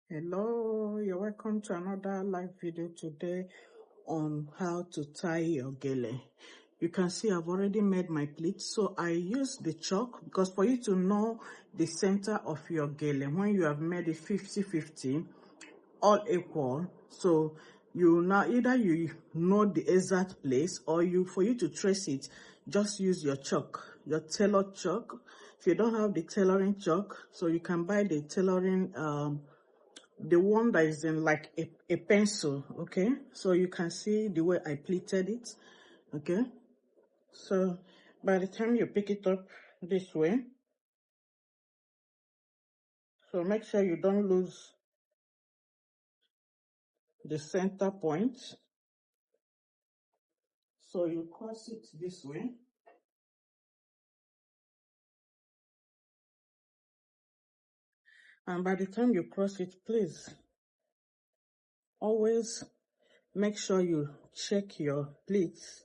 Hello, you're welcome to another live video today on how to tie your gele. You can see I've already made my pleats, so I use the chalk because for you to know the center of your gele, when you have made it 50-50, all equal, so you now either you know the exact place or for you to trace it, just use your chalk, your tailor chalk. If you don't have the tailoring chalk, so you can buy the tailoring the one that is in like a pencil. Okay, so you can see the way I pleated it. Okay, so by the time you pick it up this way, so make sure you don't lose the center point. So you cross it this way, and by the time you cross it, please always make sure you check your pleats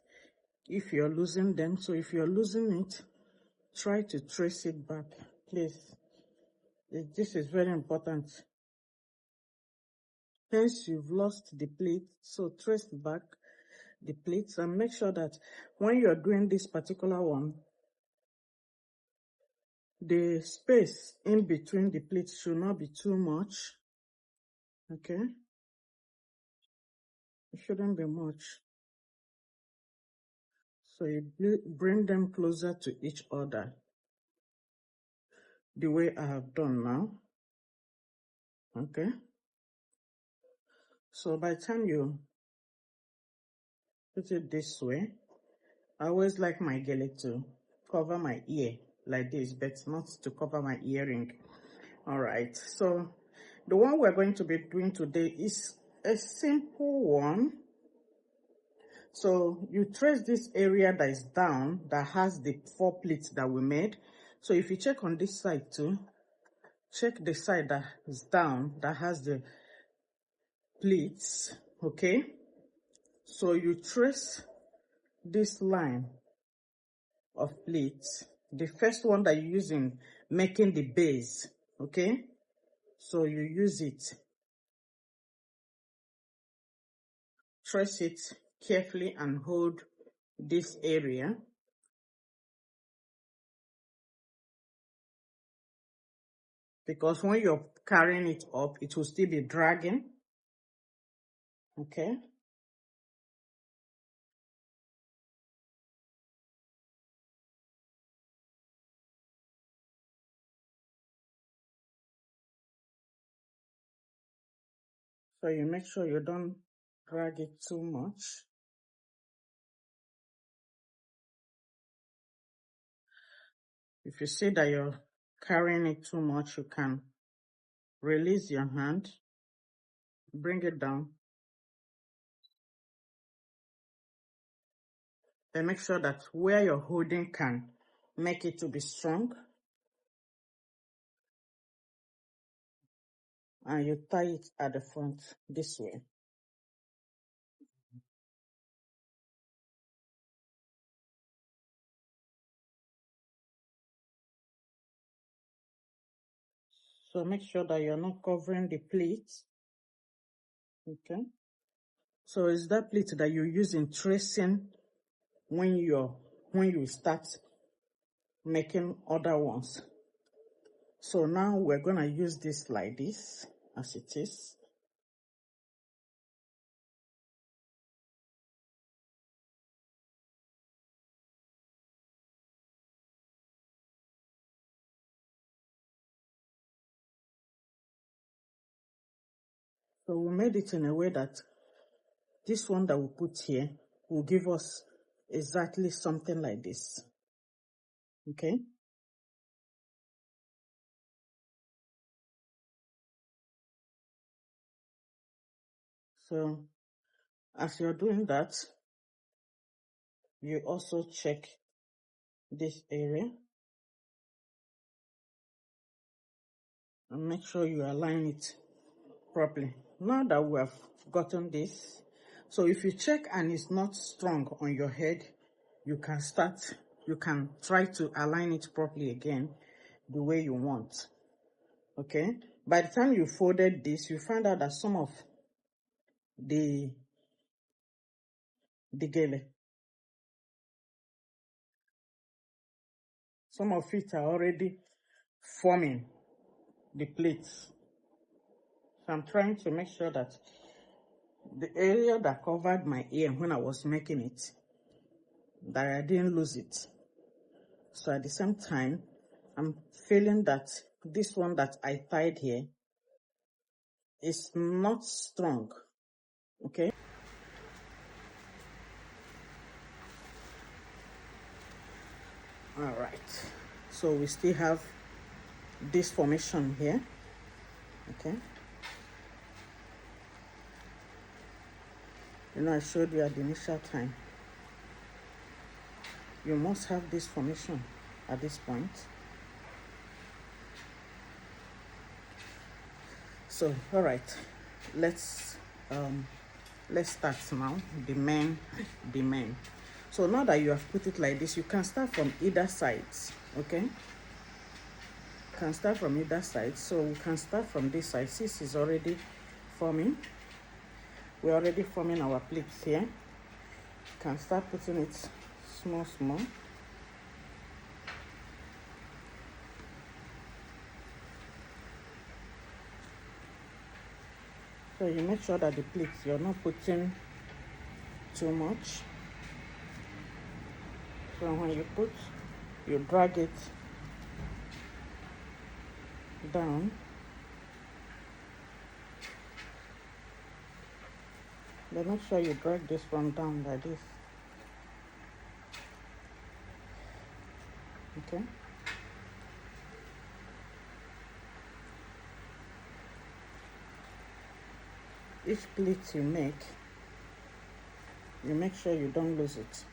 if you're losing them. So if you're losing it, try to trace it back, please. This is very important. Hence you've lost the pleat, so trace back the pleats and make sure that when you're doing this particular one, the space in between the pleats should not be too much. Okay, it shouldn't be much. So you bring them closer to each other the way I have done now. Okay, so by the time you put it this way, I always like my gele to cover my ear like this, but not to cover my earring. All right, so the one we're going to be doing today is a simple one. So you trace this area that is down, that has the 4 pleats that we made. So if you check on this side too, check the side that is down, that has the pleats. Okay, so you trace this line of pleats, the first one that you use in making the base. Okay, so you use it, trace it carefully and hold this area. Because when you're carrying it up, it will still be dragging. Okay, so you make sure you don't drag it too much. If you see that you're carrying it too much, you can release your hand, bring it down, and make sure that where you're holding can make it to be strong, and you tie it at the front this way. So make sure that you're not covering the pleats. Okay, so it's that pleat that you use in tracing when you start making other ones. So now we're gonna use this like this, as it is. So we made it in a way that this one that we put here will give us exactly something like this. Okay, so as you're doing that, you also check this area and make sure you align it properly. Now that we have gotten this, so if you check and it's not strong on your head, you can try to align it properly again the way you want. Okay, by the time you folded this, you find out that some of the gele, some of it are already forming the plates. So I'm trying to make sure that the area that covered my ear when I was making it, that I didn't lose it. So at the same time, I'm feeling that this one that I tied here is not strong. Okay. All right. So we still have this formation here. Okay. You know, I showed you at the initial time. You must have this formation at this point. So, all right, let's start now. The main. So now that you have put it like this, you can start from either sides. Okay. You can start from either side. So we can start from this side. This is already forming. We're already forming our pleats here. You can start putting it small. So you make sure that the pleats, you're not putting too much. So when you put, you drag it down. Then make sure you drag this one down like this. Okay. Each pleat you make sure you don't lose it.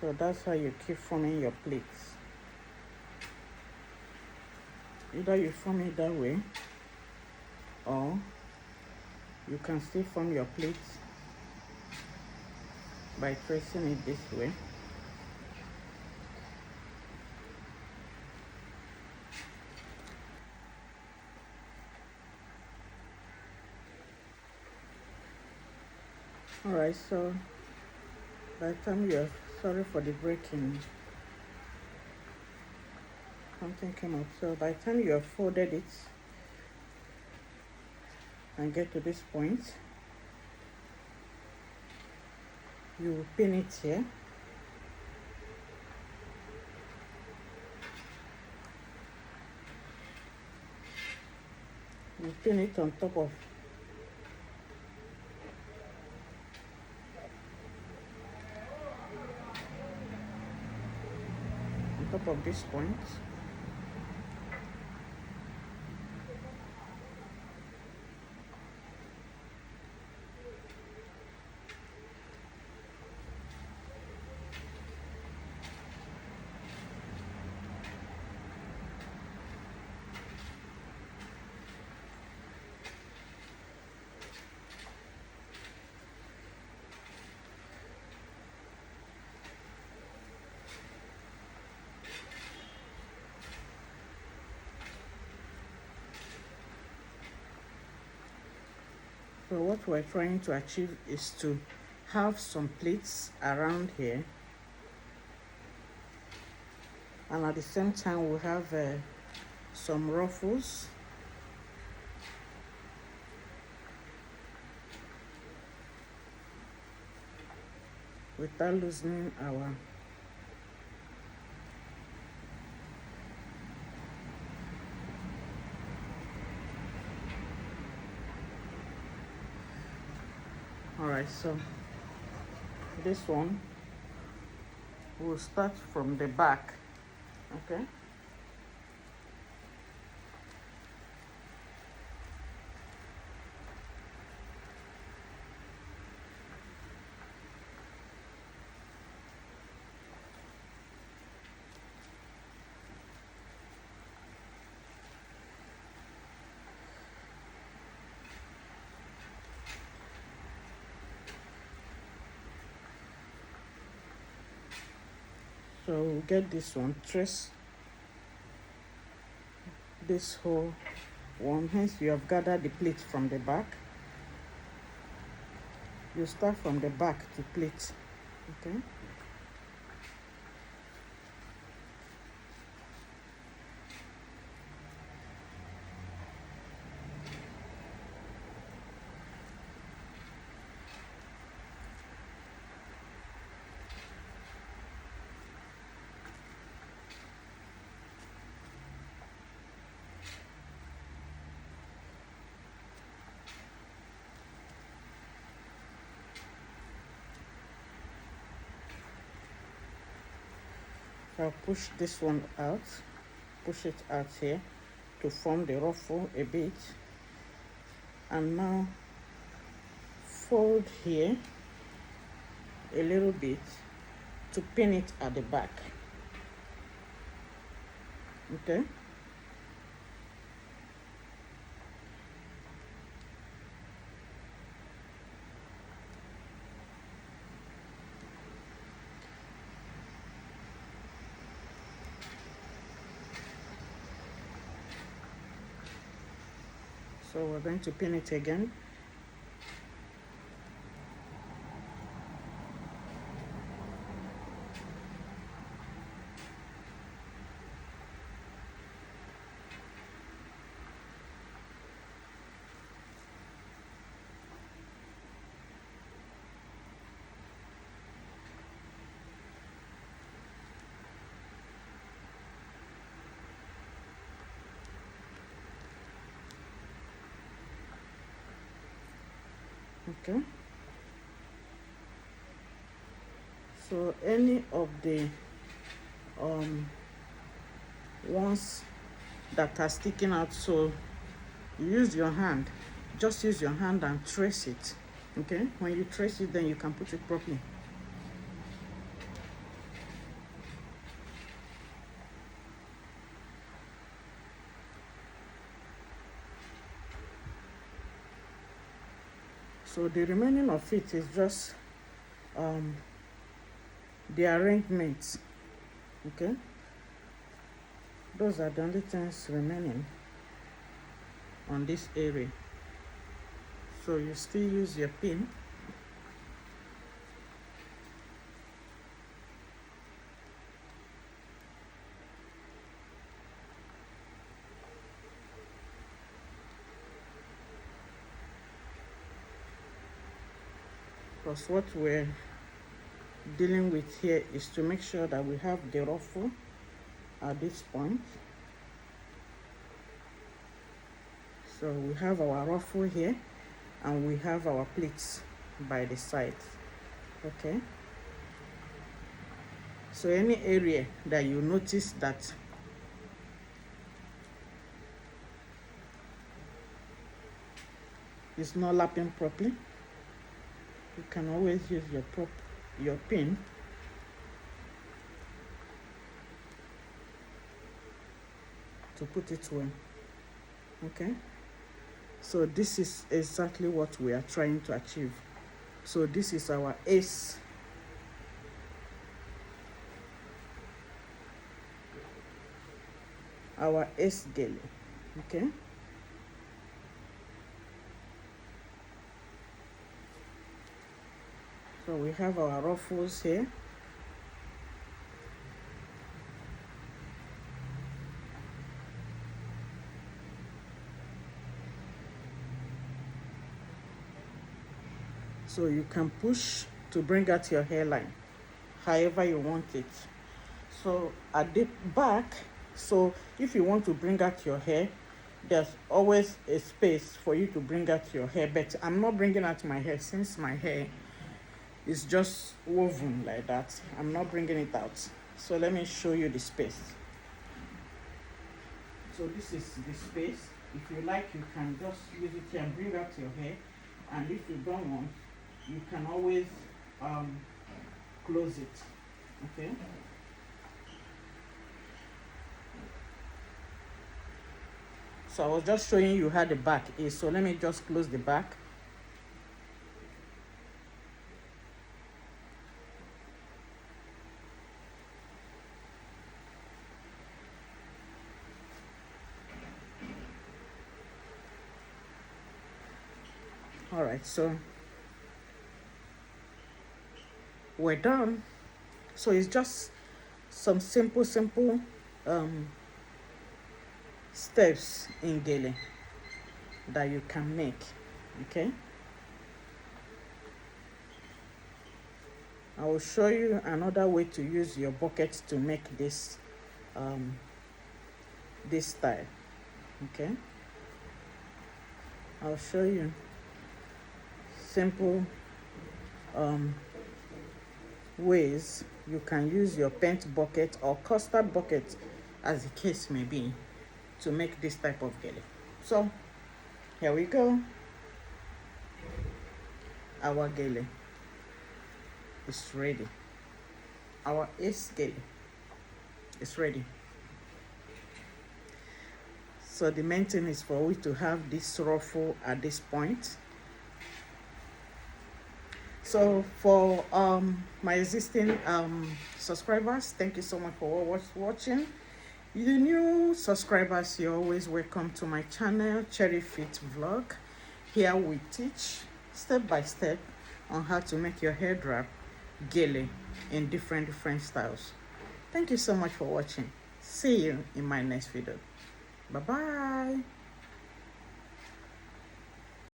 So that's how you keep forming your pleats. Either you form it that way, or you can still form your pleats by tracing it this way. All right, so by the time you're, sorry for the breaking, something came up. So by the time you have folded it and get to this point, you will pin it here. You pin it on top of this point. So what we're trying to achieve is to have some pleats around here, and at the same time we have some ruffles. Without loosening our all right, so this one will start from the back. Okay. So we'll get this one, trace this whole one. Hence you have gathered the pleat from the back. You start from the back to pleat. Okay. I'll push this one out, push it out here to form the ruffle a bit, and now fold here a little bit to pin it at the back. Okay. So we're going to pin it again. Okay. So any of the ones that are sticking out, so use your hand, just use your hand and trace it. Okay, when you trace it, then you can put it properly. So the remaining of it is just the arrangements. Okay, those are the only things remaining on this area. So you still use your pin. Because what we're dealing with here is to make sure that we have the ruffle at this point. So we have our ruffle here and we have our pleats by the sides. Okay, so any area that you notice that is not lapping properly, you can always use your pin to put it well. Okay, so this is exactly what we are trying to achieve. So this is our ace. Our ace gele. Okay. So we have our ruffles here. So you can push to bring out your hairline however you want it. So at the back, so if you want to bring out your hair, there's always a space for you to bring out your hair, but I'm not bringing out my hair since my hair is just woven like that. I'm not bringing it out. So let me show you the space. So this is the space. If you like, you can just use it here and bring out your hair, and if you don't want, you can always close it. Okay. So I was just showing you how the back is. So let me just close the back. All right, so we're done. So it's just some simple steps in Gele that you can make. Okay, I will show you another way to use your bucket to make this style. Okay, I'll show you simple ways you can use your paint bucket or custard bucket, as the case may be, to make this type of Gele. So here we go. Our Gele is ready. Our ace Gele is ready. So the main thing is for we to have this ruffle at this point. So for my existing subscribers, thank you so much for watching. The new subscribers, you're always welcome to my channel, Cherry Fit Vlog. Here we teach step by step on how to make your hair wrap Gele in different styles. Thank you so much for watching. See you in my next video. Bye bye.